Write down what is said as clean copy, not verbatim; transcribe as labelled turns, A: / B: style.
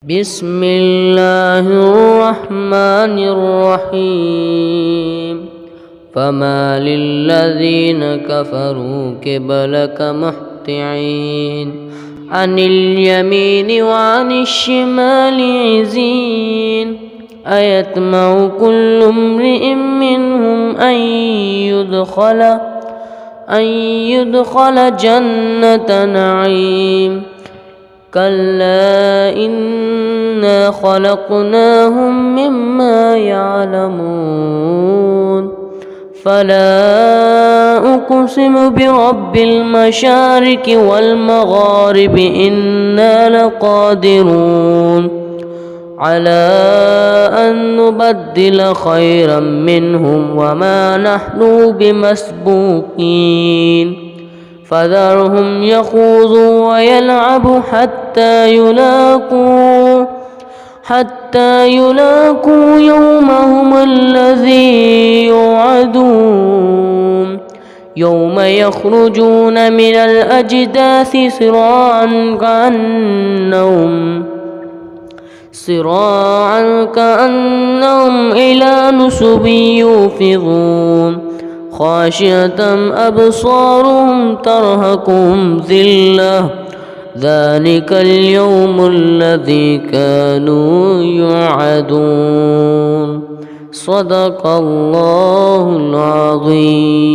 A: بسم الله الرحمن الرحيم فما للذين كفروا قبلك مهطعين عن اليمين وعن الشمال عزين أيطمع كل امرئ منهم أن يدخل جنة نعيم كلا إنا خلقناهم مما يعلمون فلا أقسم برب المشارق والمغارب إنا لقادرون على أن نبدل خيرا منهم وما نحن بمسبوقين فذرهم يخوضوا ويلعبوا حتى يلاقوا يومهم الذي يوعدون يوم يخرجون من الأجداث صراعا كأنهم إلى نصب يوفضون خاشعة أبصارهم ترهقهم ذلة ذلك اليوم الذي كانوا يوعدون صدق الله العظيم.